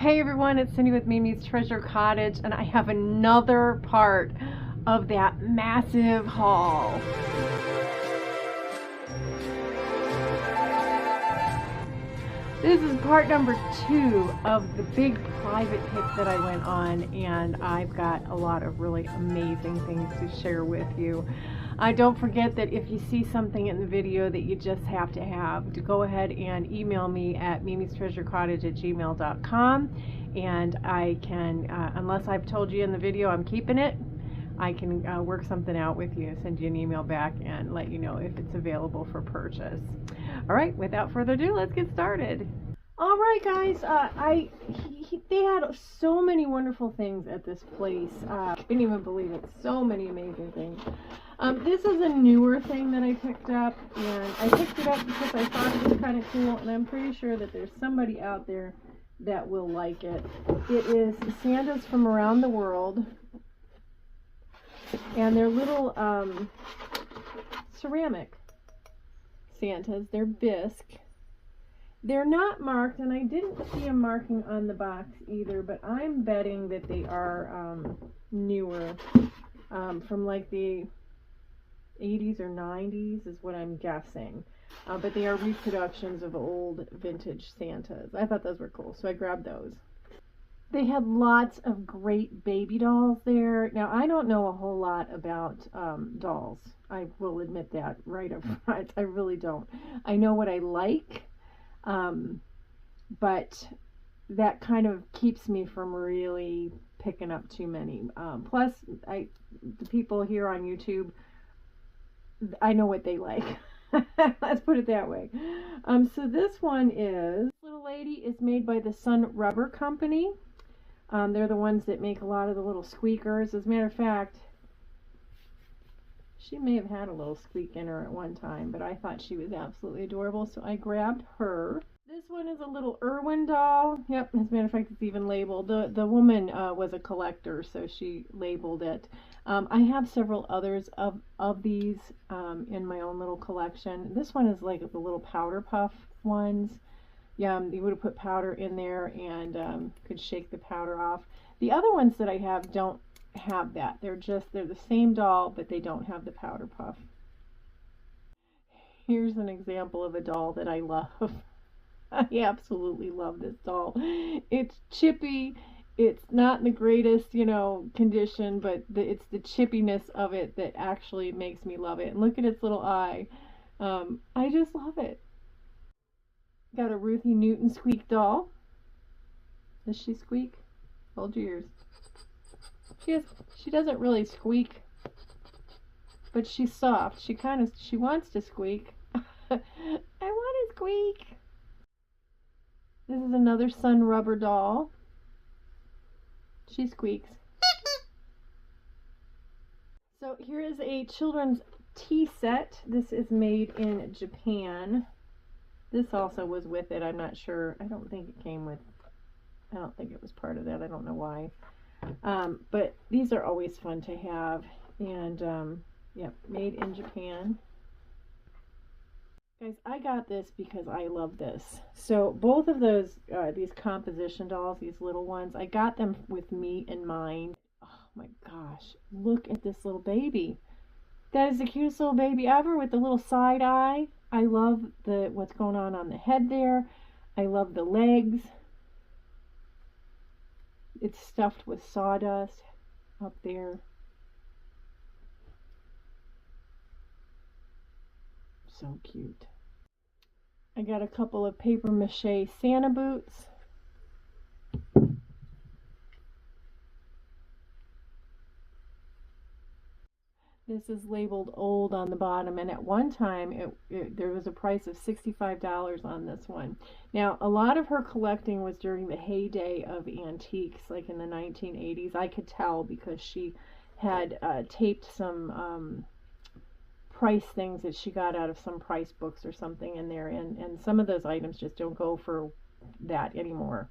Hey everyone, it's Cindy with Mimi's Treasure Cottage, and I have another part of that massive haul. This is part number 2 of the big private pic that I went on, and I've got a lot of really amazing things to share with you. Don't forget that if you see something in the video that you just have to go ahead and email me at mimistreasurecottage@gmail.com, and I can, unless I've told you in the video I'm keeping it, I can work something out with you, send you an email back and let you know if it's available for purchase. All right, without further ado, let's get started. All right, guys, they had so many wonderful things at this place. I can't even believe it. So many amazing things. This is a newer thing that I picked up, and I picked it up because I thought it was kind of cool, and I'm pretty sure that there's somebody out there that will like it. It is Santas from around the world, and they're little ceramic Santas. They're bisque. They're not marked, and I didn't see a marking on the box either, but I'm betting that they are newer, from like the 80s or 90s is what I'm guessing. But they are reproductions of old vintage Santas. I thought those were cool, so I grabbed those. They had lots of great baby dolls there. Now, I don't know a whole lot about dolls. I will admit that right up front. I really don't. I know what I like. But that kind of keeps me from really picking up too many. Plus, the people here on YouTube, I know what they like. Let's put it that way. So this one is, this little lady is made by the Sun Rubber Company. They're the ones that make a lot of the little squeakers. As a matter of fact, she may have had a little squeak in her at one time, but I thought she was absolutely adorable, so I grabbed her. This one is a little Irwin doll. Yep, as a matter of fact, it's even labeled. The woman was a collector, so she labeled it. I have several others of these in my own little collection. This one is like the little powder puff ones. Yeah, you would have put powder in there and could shake the powder off. The other ones that I have don't have that. They're the same doll, but they don't have the powder puff. Here's an example of a doll that I love. I absolutely love this doll. It's chippy. It's not in the greatest, condition, but it's the chippiness of it that actually makes me love it. And look at its little eye. I just love it. Got a Ruthie Newton squeak doll. Does she squeak? Hold your ears. She doesn't really squeak, but she's soft. She wants to squeak. I want to squeak. This is another Sun Rubber doll. She squeaks. So here is a children's tea set. This is made in Japan. This also was with it. I'm not sure. I don't think it came with. I don't think it was part of that. I don't know why. But these are always fun to have, and yeah, made in Japan. Guys, I got this because I love this. So both of those, these composition dolls, these little ones, I got them with me in mind. Oh my gosh, look at this little baby. That is the cutest little baby ever with the little side eye. I love what's going on the head there. I love the legs. It's stuffed with sawdust up there. So cute. I got a couple of paper mache Santa boots. This is labeled old on the bottom, and at one time there was a price of $65 on this one. Now, a lot of her collecting was during the heyday of antiques, like in the 1980s. I could tell because she had taped some price things that she got out of some price books or something in there, and some of those items just don't go for that anymore.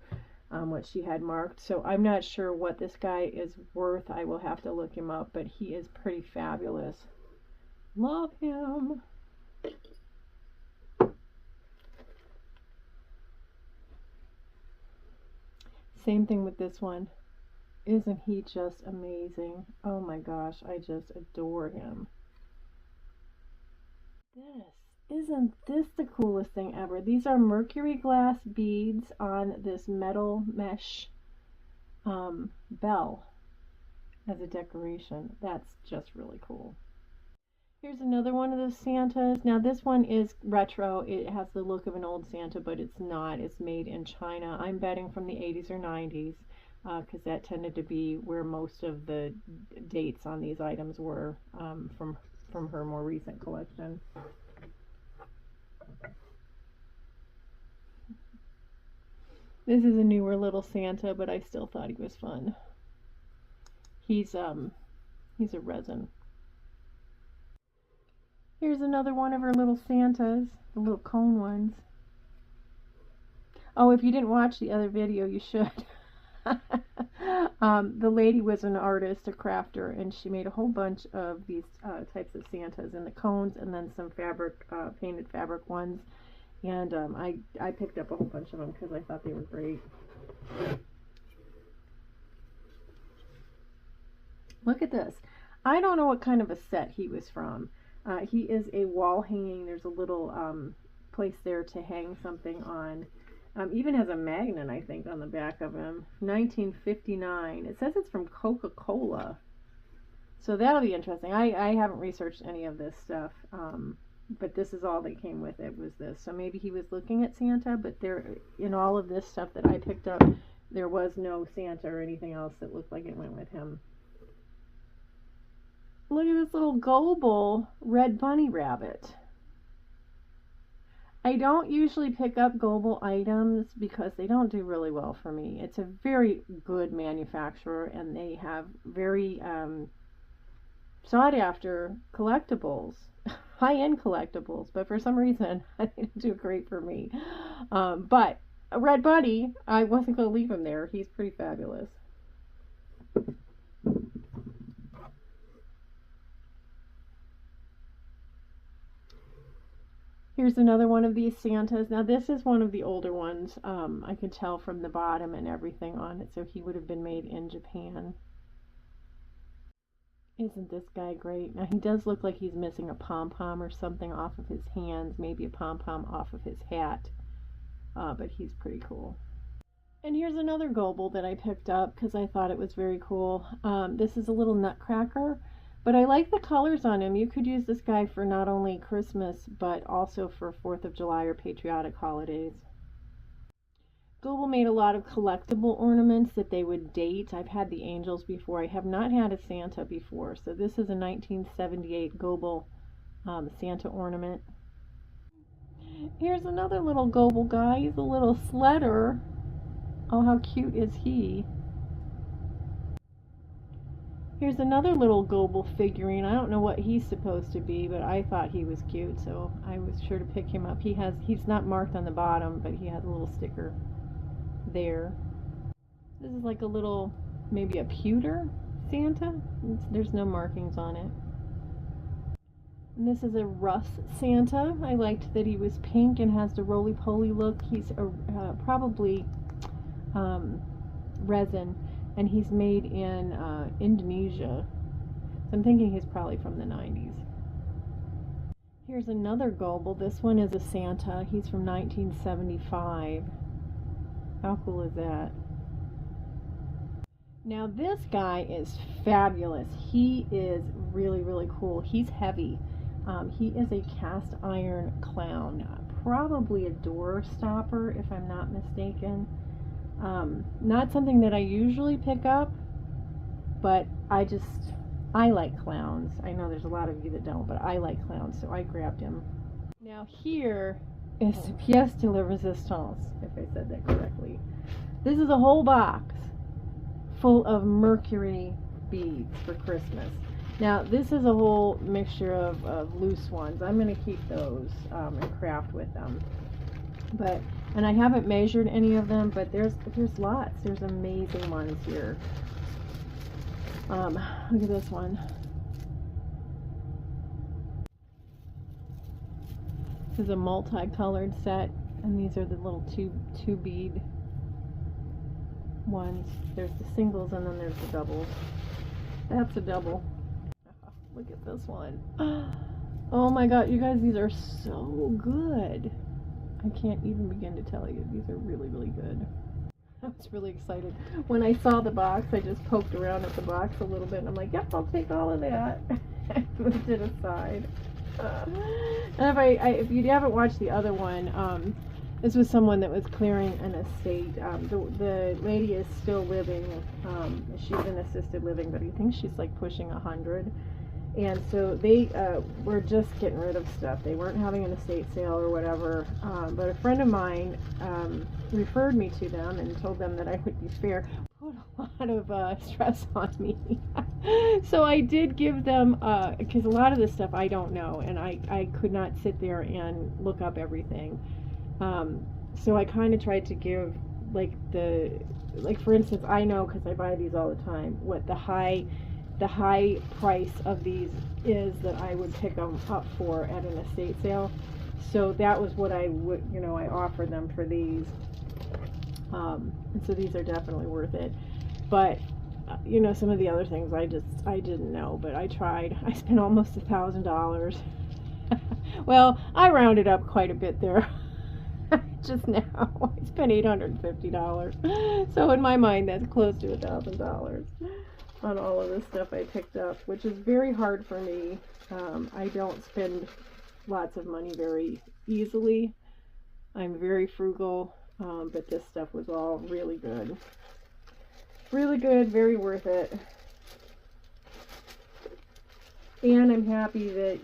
What she had marked. So I'm not sure what this guy is worth. I will have to look him up, but he is pretty fabulous. Love him. Same thing with this one. Isn't he just amazing? Oh my gosh, I just adore him. Isn't this the coolest thing ever? These are mercury glass beads on this metal mesh bell as a decoration. That's just really cool. Here's another one of those Santas. Now this one is retro. It has the look of an old Santa, but it's not. It's made in China. I'm betting from the 80s or 90s, because that tended to be where most of the dates on these items were, from her more recent collection. This is a newer little Santa, but I still thought he was fun. He's a resin. Here's another one of her little Santas, the little cone ones. Oh, if you didn't watch the other video, you should. The lady was an artist, a crafter, and she made a whole bunch of these types of Santas in the cones, and then some fabric, painted fabric ones. And I picked up a whole bunch of them because I thought they were great. Look at this. I don't know what kind of a set he was from. He is a wall hanging. There's a little place there to hang something on. Even has a magnet, I think, on the back of him. 1959. It says it's from Coca-Cola. So that'll be interesting. I haven't researched any of this stuff. But this is all that came with it, was this. So maybe he was looking at Santa, but there, in all of this stuff that I picked up, there was no Santa or anything else that looked like it went with him. Look at this little Goble red bunny rabbit. I don't usually pick up Goble items because they don't do really well for me. It's a very good manufacturer, and they have very sought after collectibles. High-end collectibles, but for some reason I didn't do great for me. But a red bunny, I wasn't going to leave him there. He's pretty fabulous. Here's another one of these Santas. Now this is one of the older ones. I can tell from the bottom and everything on it, so he would have been made in Japan. Isn't this guy great? Now he does look like he's missing a pom-pom or something off of his hands, maybe a pom-pom off of his hat, but he's pretty cool. And here's another Goble that I picked up because I thought it was very cool. This is a little nutcracker, but I like the colors on him. You could use this guy for not only Christmas, but also for 4th of July or patriotic holidays. Goble made a lot of collectible ornaments that they would date. I've had the angels before. I have not had a Santa before. So this is a 1978 Goble Santa ornament. Here's another little Goble guy. He's a little sledder. Oh, how cute is he? Here's another little Goble figurine. I don't know what he's supposed to be, but I thought he was cute, so I was sure to pick him up. He's not marked on the bottom, but he has a little sticker there. This is like a little, maybe a pewter Santa. There's no markings on it. And this is a Russ Santa. I liked that he was pink and has the roly-poly look. He's probably resin, and he's made in Indonesia. So I'm thinking he's probably from the 90s. Here's another Goble. This one is a Santa. He's from 1975. How cool is that? Now this guy is fabulous. He is really, really cool. He's heavy. He is a cast iron clown. Probably a door stopper, if I'm not mistaken. Not something that I usually pick up, but I like clowns. I know there's a lot of you that don't, but I like clowns, so I grabbed him. Now here is the pièce de la résistance, if I said that correctly. This is a whole box full of Mercury beads for Christmas. Now this is a whole mixture of loose ones. I'm going to keep those and craft with them. And I haven't measured any of them, but there's lots. There's amazing ones here. Look at this one. This is a multicolored set, and these are the little two bead ones. There's the singles and then there's the doubles. That's a double. Look at this one. Oh my god, you guys, these are so good. I can't even begin to tell you. These are really, really good. I was really excited. When I saw the box, I just poked around at the box a little bit and I'm like, yep, I'll take all of that. I moved it aside. And if you haven't watched the other one, this was someone that was clearing an estate. The lady is still living. She's in assisted living, but I think she's like pushing 100. And so they were just getting rid of stuff. They weren't having an estate sale or whatever. But a friend of mine referred me to them and told them that I would be fair. Put a lot of stress on me. So I did give them, because a lot of this stuff I don't know, and I could not sit there and look up everything. So I kind of tried to give, like for instance, I know because I buy these all the time, what the high price of these is that I would pick them up for at an estate sale. So that was what I would, I offered them for these. And so these are definitely worth it. But, some of the other things I didn't know, but I tried. I spent almost $1,000. Well, I rounded up quite a bit there. Just now. I spent $850. So in my mind, that's close to $1,000 on all of this stuff I picked up, which is very hard for me. I don't spend lots of money very easily. I'm very frugal, but this stuff was all really good. Really good, very worth it. And I'm happy that,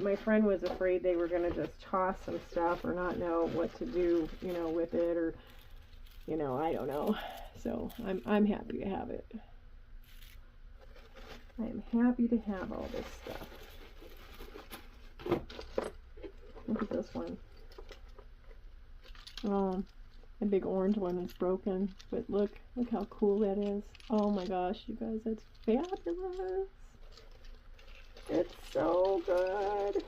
my friend was afraid they were going to just toss some stuff or not know what to do, with it, or, I don't know. So I'm happy to have it. I'm happy to have all this stuff. Look at this one. Oh, the big orange one is broken, but look how cool that is. Oh my gosh, you guys, that's fabulous. It's so good.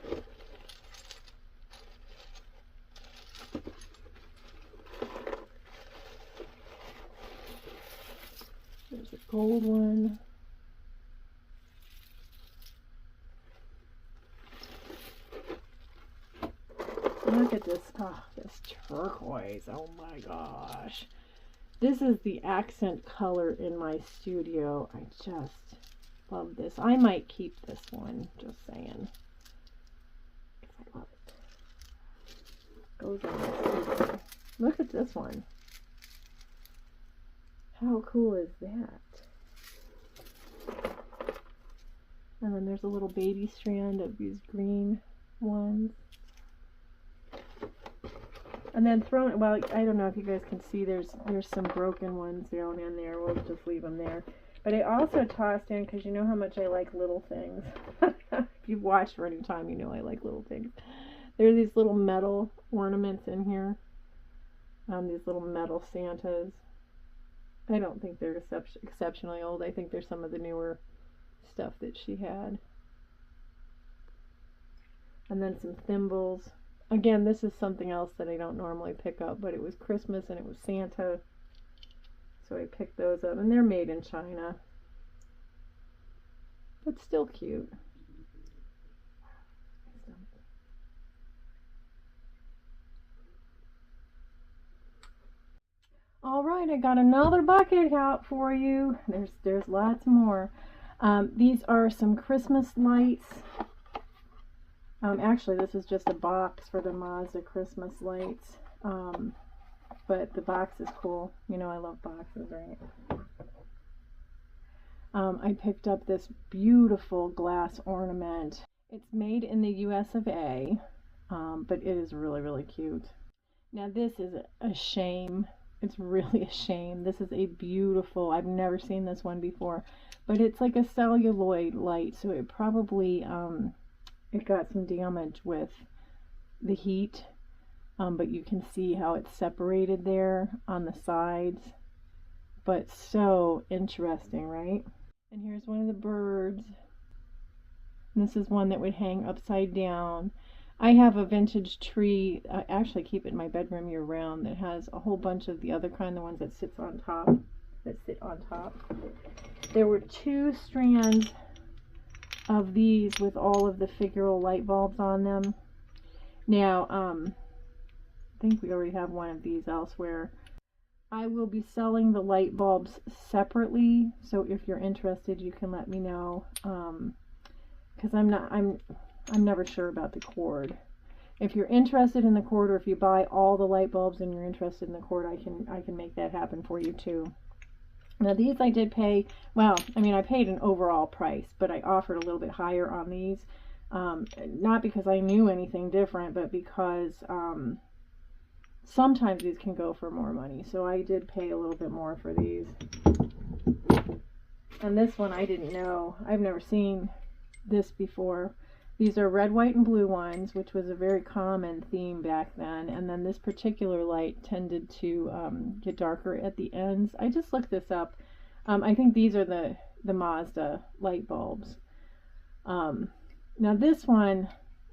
There's a gold one. Look at this, this turquoise, oh my gosh. This is the accent color in my studio. I just love this. I might keep this one, just saying. I love it. Goes on my studio. Look at this one. How cool is that? And then there's a little baby strand of these green ones. And then well, I don't know if you guys can see, there's some broken ones down in there. We'll just leave them there. But I also tossed in, because you know how much I like little things. If you've watched for any time, you know I like little things. There are these little metal ornaments in here. These little metal Santas. I don't think they're exceptionally old. I think they're some of the newer stuff that she had. And then some thimbles. Again, this is something else that I don't normally pick up, but it was Christmas and it was Santa. So I picked those up, and they're made in China. But still cute. All right, I got another bucket out for you. There's lots more. These are some Christmas lights. Actually, this is just a box for the Mazda Christmas lights. But the box is cool. You know I love boxes, right? I picked up this beautiful glass ornament. It's made in the US of A, but it is really, really cute. Now this is a shame. It's really a shame. This is a beautiful, I've never seen this one before, but it's like a celluloid light, so it probably, it got some damage with the heat. But you can see how it's separated there on the sides. But so interesting, right? And here's one of the birds. And this is one that would hang upside down. I have a vintage tree, I actually keep it in my bedroom year round, that has a whole bunch of the other kind, the ones that sits on top. on top. There were 2 strands of these with all of the figural light bulbs on them. Now, I think we already have one of these elsewhere. I will be selling the light bulbs separately, so if you're interested, you can let me know. Because I'm never sure about the cord. If you're interested in the cord, or if you buy all the light bulbs and you're interested in the cord, I can make that happen for you too. Now these I did pay, well, I mean I paid an overall price, but I offered a little bit higher on these. Not because I knew anything different, but because sometimes these can go for more money. So I did pay a little bit more for these. And this one I didn't know. I've never seen this before. These are red, white, and blue ones, which was a very common theme back then. And then this particular light tended to get darker at the ends. I just looked this up. I think these are the Mazda light bulbs. Now this one,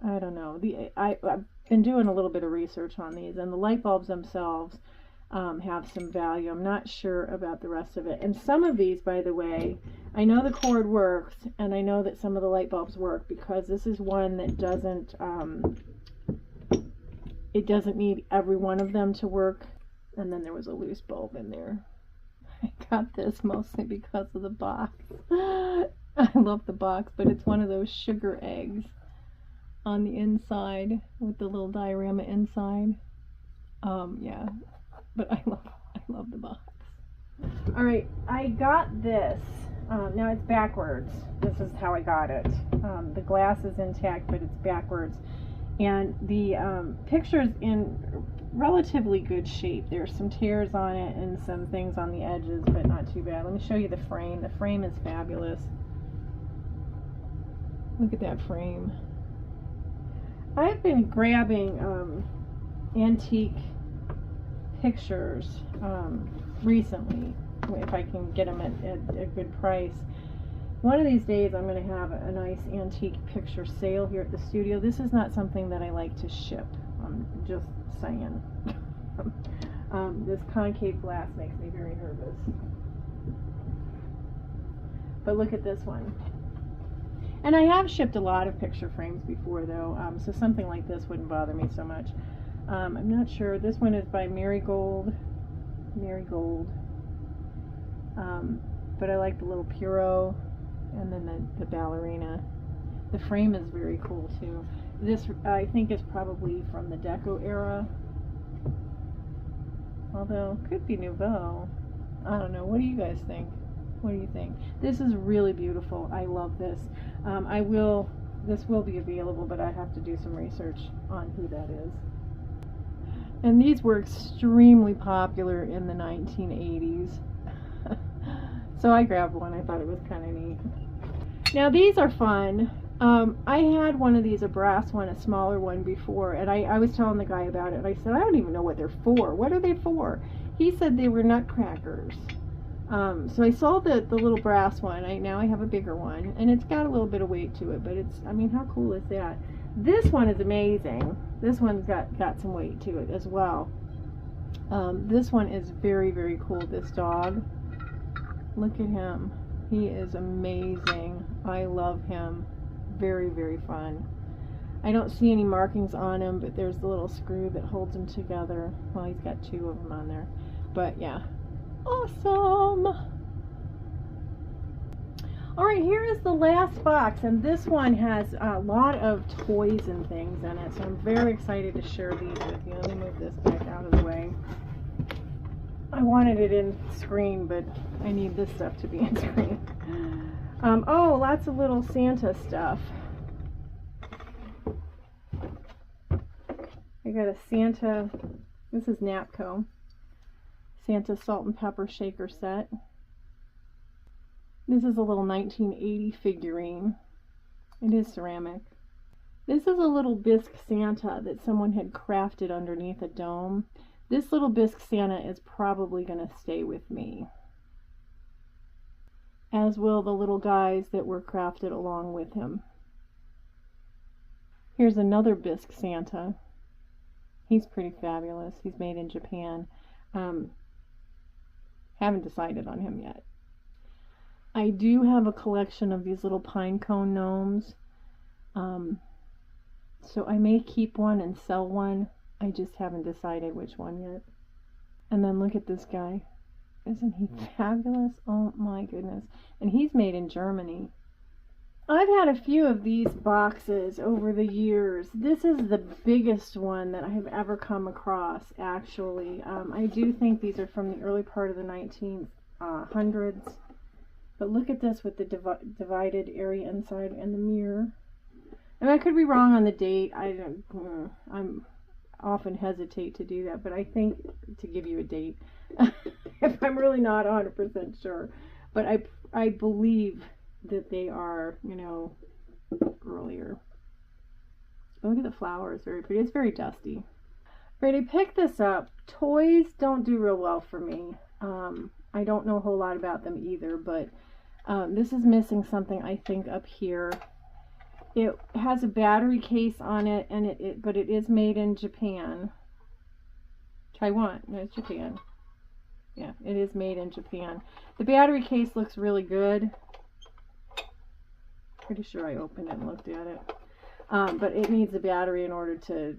I don't know. I've been doing a little bit of research on these, and the light bulbs themselves have some value. I'm not sure about the rest of it. And some of these, by the way, I know the cord works, and I know that some of the light bulbs work, because this is one that doesn't, it doesn't need every one of them to work. And then there was a loose bulb in there. I got this mostly because of the box. I love the box, but it's one of those sugar eggs on the inside with the little diorama inside. Yeah, but I love the box. All right, I got this. Now it's backwards. This is how I got it. The glass is intact, but it's backwards. And the picture's in relatively good shape. There's some tears on it and some things on the edges, but not too bad. Let me show you the frame. The frame is fabulous. Look at that frame. I've been grabbing antique pictures recently, if I can get them at a good price. One of these days I'm going to have a nice antique picture sale here at the studio. This is not something that I like to ship. I'm just saying. This concave glass makes me very nervous. But look at this one. And I have shipped a lot of picture frames before, though, so something like this wouldn't bother me so much. I'm not sure. This one is by Marigold. But I like the little Puro, and then the ballerina. The frame is very cool too. This I think is probably from the Deco era, although could be Nouveau. I don't know. What do you guys think? What do you think? This is really beautiful. I love this. This will be available, but I have to do some research on who that is. And these were extremely popular in the 1980s. So I grabbed one. I thought it was kind of neat. Now these are fun. I had one of these, a brass one, a smaller one before, and I was telling the guy about it, and I said, I don't even know what they're for. What are they for? He said they were nutcrackers. So I sold the little brass one. Now I have a bigger one, and it's got a little bit of weight to it, but it's, I mean, how cool is that? This one is amazing. This one's got some weight to it as well. This one is very, very cool, this dog. Look at him. He is amazing. I love him. Very, very fun. I don't see any markings on him, but there's the little screw that holds them together. Well, he's got 2 of them on there. But yeah. Awesome! Alright, here is the last box, and this one has a lot of toys and things in it, so I'm very excited to share these with you. Let me move this back out of the way. I wanted it in screen, but I need this stuff to be in screen. Oh, lots of little Santa stuff. I got a Santa, this is Napco, Santa salt and pepper shaker set. This is a little 1980 figurine. It is ceramic. This is a little bisque Santa that someone had crafted underneath a dome. This little bisque Santa is probably going to stay with me, as will the little guys that were crafted along with him. Here's another bisque Santa. He's pretty fabulous. He's made in Japan. Haven't decided on him yet. I do have a collection of these little pine cone gnomes. So I may keep one and sell one. I just haven't decided which one yet. And then look at this guy. Isn't he fabulous? Oh my goodness. And he's made in Germany. I've had a few of these boxes over the years. This is the biggest one that I have ever come across, actually. I do think these are from the early part of the 1900s. But look at this with the divided area inside and the mirror. And I could be wrong on the date. I'm often hesitate to do that, but I think to give you a date, if I'm really not 100% sure. But I believe that they are, you know, earlier. Look at the flowers, very pretty. It's very dusty. Ready to pick this up. Toys don't do real well for me. I don't know a whole lot about them either, but this is missing something, I think, up here. It has a battery case on it, and but it is made in Japan. Taiwan. No, it's Japan. Yeah, it is made in Japan. The battery case looks really good. Pretty sure I opened it and looked at it. But it needs a battery in order to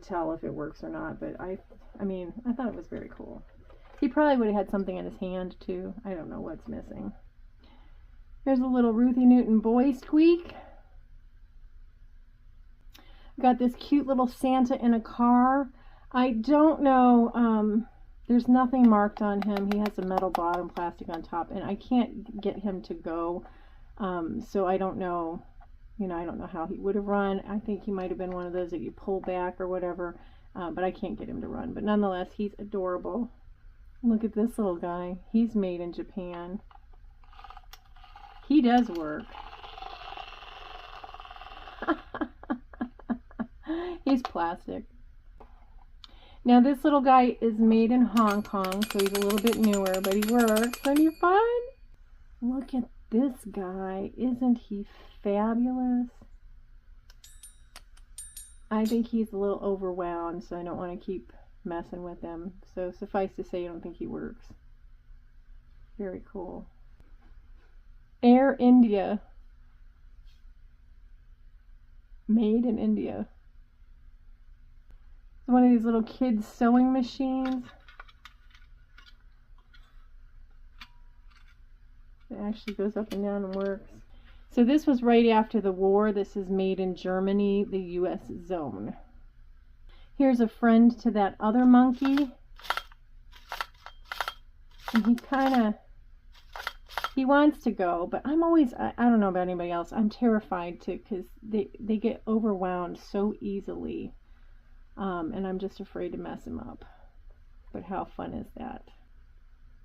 tell if it works or not. But I mean, I thought it was very cool. He probably would have had something in his hand too. I don't know what's missing. Here's a little Ruthie Newton boy squeak. Got this cute little Santa in a car. I don't know, there's nothing marked on him. He has a metal bottom, plastic on top, and I can't get him to go. So I don't know, you know, I don't know how he would have run. I think he might have been one of those that you pull back or whatever, but I can't get him to run. But nonetheless, he's adorable. Look at this little guy. He's made in Japan. He does work. He's plastic. Now this little guy is made in Hong Kong, so he's a little bit newer, but he works. Isn't he fun? Look at this guy. Isn't he fabulous? I think he's a little overwound, so I don't want to keep messing with him. So suffice to say, I don't think he works. Very cool. Air India. Made in India. One of these little kids sewing machines. It actually goes up and down and works. So this was right after the war. This is made in Germany, the US zone. Here's a friend to that other monkey. And he wants to go, but I'm always, I don't know about anybody else, I'm terrified to, because they get overwhelmed so easily. And I'm just afraid to mess him up. But how fun is that?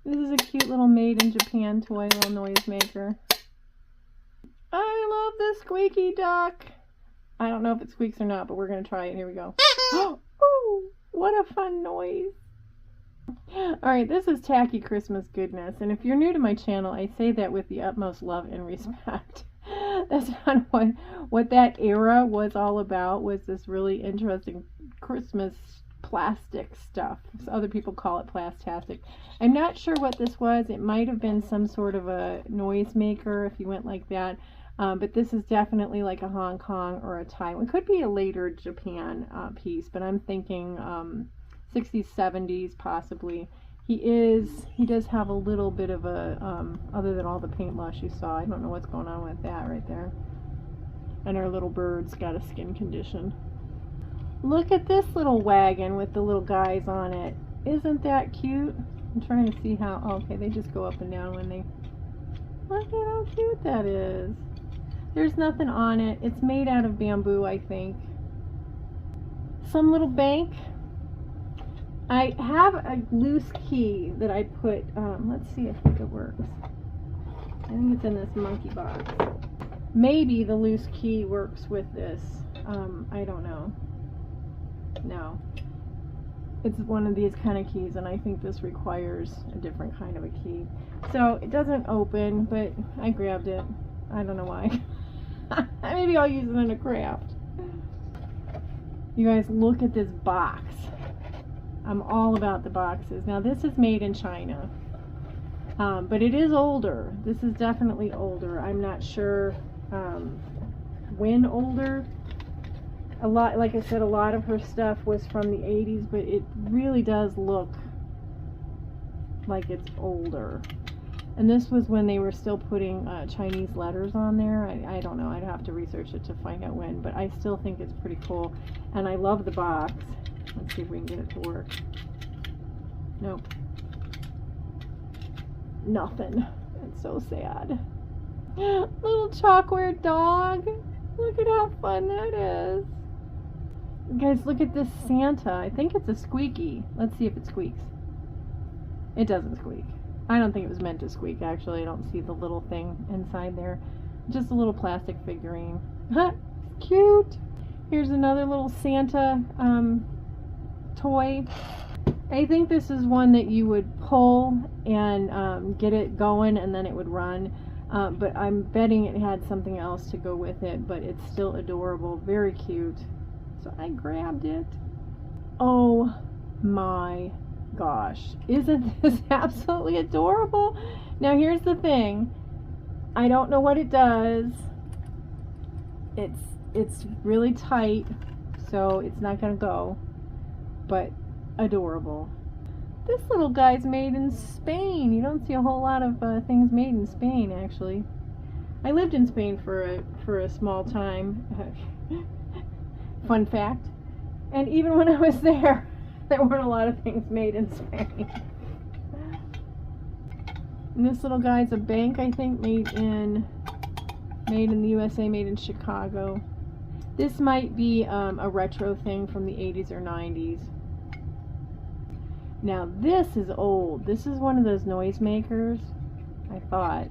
This is a cute little made in Japan toy, little noisemaker. I love this squeaky duck. I don't know if it squeaks or not, but we're going to try it. Here we go. Oh, what a fun noise. Alright, this is tacky Christmas goodness. And if you're new to my channel, I say that with the utmost love and respect. That's not what that era was all about, was this really interesting Christmas plastic stuff. So other people call it plastastic. I'm not sure what this was. It might have been some sort of a noisemaker if you went like that. But this is definitely like a Hong Kong or a Taiwan. It could be a later Japan piece, but I'm thinking 60s, 70s possibly. He does have a little bit of a, other than all the paint loss you saw. I don't know what's going on with that right there. And our little bird's got a skin condition. Look at this little wagon with the little guys on it. Isn't that cute? I'm trying to see how, oh, okay, they just go up and down when they, look at how cute that is. There's nothing on it. It's made out of bamboo, I think. Some little bank. I have a loose key that I put, let's see if it works. I think it's in this monkey box. Maybe the loose key works with this. I don't know. No. It's one of these kind of keys, and I think this requires a different kind of a key. So it doesn't open, but I grabbed it. I don't know why. Maybe I'll use it in a craft. You guys, look at this box. I'm all about the boxes. Now this is made in China. But it is older. This is definitely older. I'm not sure when older. A lot, like I said, a lot of her stuff was from the 80s, but it really does look like it's older. And this was when they were still putting Chinese letters on there. I don't know. I'd have to research it to find out when, but I still think it's pretty cool. And I love the box. Let's see if we can get it to work. Nope. Nothing. It's so sad. Little chalkboard dog. Look at how fun that is. Guys, look at this Santa. I think it's a squeaky. Let's see if it squeaks. It doesn't squeak. I don't think it was meant to squeak, actually. I don't see the little thing inside there. Just a little plastic figurine. Cute. Here's another little Santa toy. I think this is one that you would pull and get it going, and then it would run. But I'm betting it had something else to go with it, but it's still adorable. Very cute. So I grabbed it. Oh my gosh. Isn't this absolutely adorable? Now here's the thing. I don't know what it does. It's really tight, so it's not going to go. But adorable. This little guy's made in Spain. You don't see a whole lot of things made in Spain, actually. I lived in Spain for a small time. Fun fact. And even when I was there, there weren't a lot of things made in Spain. And this little guy's a bank, I think, made in the USA, made in Chicago. This might be a retro thing from the 80s or 90s. Now this is old. This is one of those noisemakers. I thought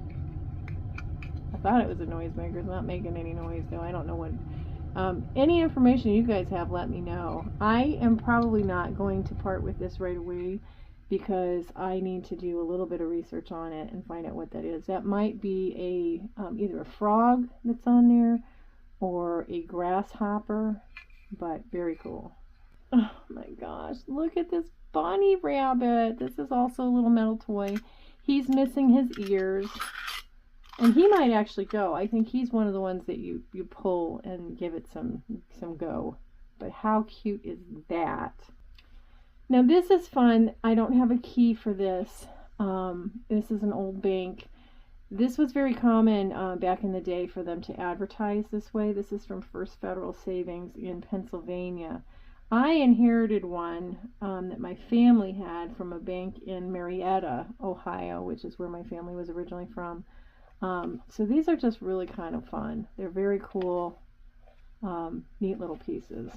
it was a noisemaker. It's not making any noise though. I don't know what. Any information you guys have, let me know. I am probably not going to part with this right away because I need to do a little bit of research on it and find out what that is. That might be either a frog that's on there or a grasshopper, but very cool. Oh my gosh, look at this bunny rabbit. This is also a little metal toy. He's missing his ears. And he might actually go. I think he's one of the ones that you pull and give it some go. But how cute is that? Now this is fun. I don't have a key for this. This is an old bank. This was very common back in the day for them to advertise this way. This is from First Federal Savings in Pennsylvania. I inherited one that my family had from a bank in Marietta, Ohio, which is where my family was originally from. So these are just really kind of fun. They're very cool, neat little pieces.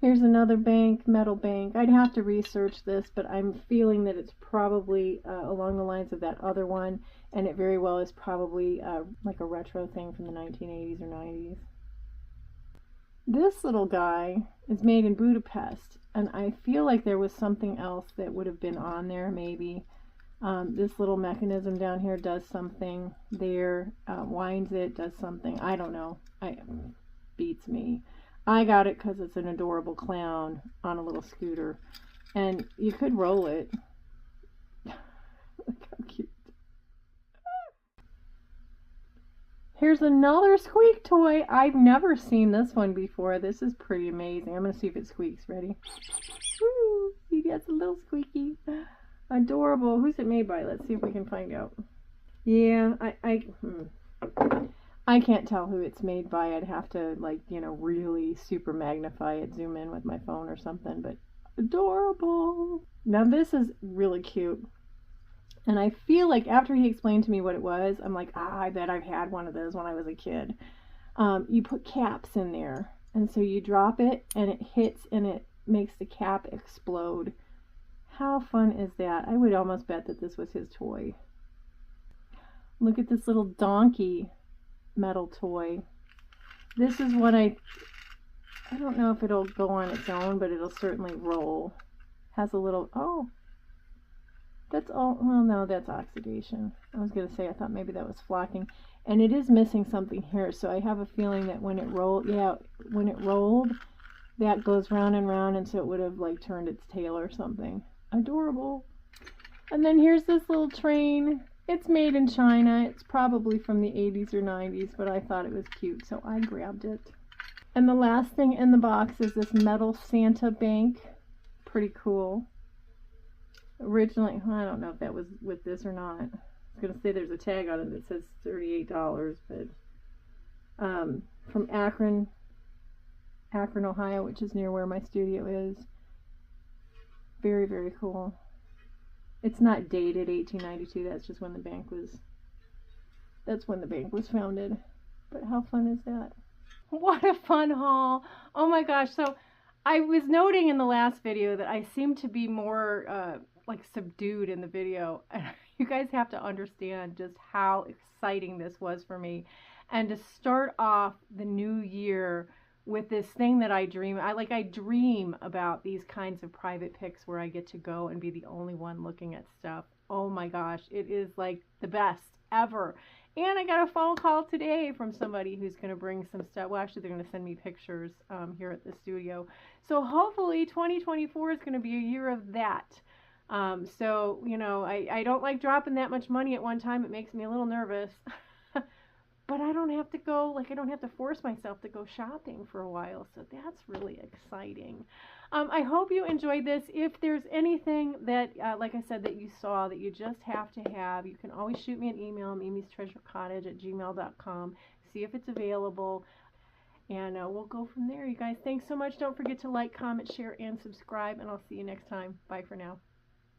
Here's another bank, metal bank. I'd have to research this, but I'm feeling that it's probably along the lines of that other one, and it very well is probably like a retro thing from the 1980s or 90s. This little guy is made in Budapest, and I feel like there was something else that would have been on there, maybe. This little mechanism down here does something there, winds it, does something. I don't know. Beats me. I got it because it's an adorable clown on a little scooter. And you could roll it. Look how cute. Here's another squeak toy. I've never seen this one before. This is pretty amazing. I'm going to see if it squeaks. Ready? Woo! He gets a little squeaky. Adorable. Who's it made by? Let's see if we can find out. Yeah, I can't tell who it's made by. I'd have to, like, you know, really super magnify it, zoom in with my phone or something, but adorable. Now this is really cute. And I feel like after he explained to me what it was, I'm like, I bet I've had one of those when I was a kid. You put caps in there, and so you drop it, and it hits, and it makes the cap explode. How fun is that? I would almost bet that this was his toy. Look at this little donkey metal toy. This is what I don't know if it'll go on its own, but it'll certainly roll. Has a little, oh, that's all, well, no, that's oxidation. I was going to say, I thought maybe that was flocking. And it is missing something here, so I have a feeling that when it rolled, when it rolled, that goes round and round, and so it would have, like, turned its tail or something. Adorable. And then here's this little train. It's made in China. It's probably from the 80s or 90s, but I thought it was cute, so I grabbed it. And the last thing in the box is this metal Santa bank. Pretty cool. Originally, I don't know if that was with this or not. I was going to say there's a tag on it that says $38, but from Akron, Ohio, which is near where my studio is. Very, very cool. It's not dated 1892. That's just when the bank was. That's when the bank was founded. But how fun is that? What a fun haul! Oh my gosh! So I was noting in the last video that I seem to be more like subdued in the video. You guys have to understand just how exciting this was for me, and to start off the new year with this thing that I dream. I dream about these kinds of private pics where I get to go and be the only one looking at stuff. Oh my gosh, it is like the best ever. And I got a phone call today from somebody who's going to bring some stuff. Well, actually, they're going to send me pictures here at the studio. So hopefully 2024 is going to be a year of that. So, you know, I don't like dropping that much money at one time. It makes me a little nervous. But I don't have to go, I don't have to force myself to go shopping for a while. So that's really exciting. I hope you enjoyed this. If there's anything that, like I said, that you saw that you just have to have, you can always shoot me an email, mimistreasurecottage@gmail.com. See if it's available. And we'll go from there, you guys. Thanks so much. Don't forget to like, comment, share, and subscribe. And I'll see you next time. Bye for now.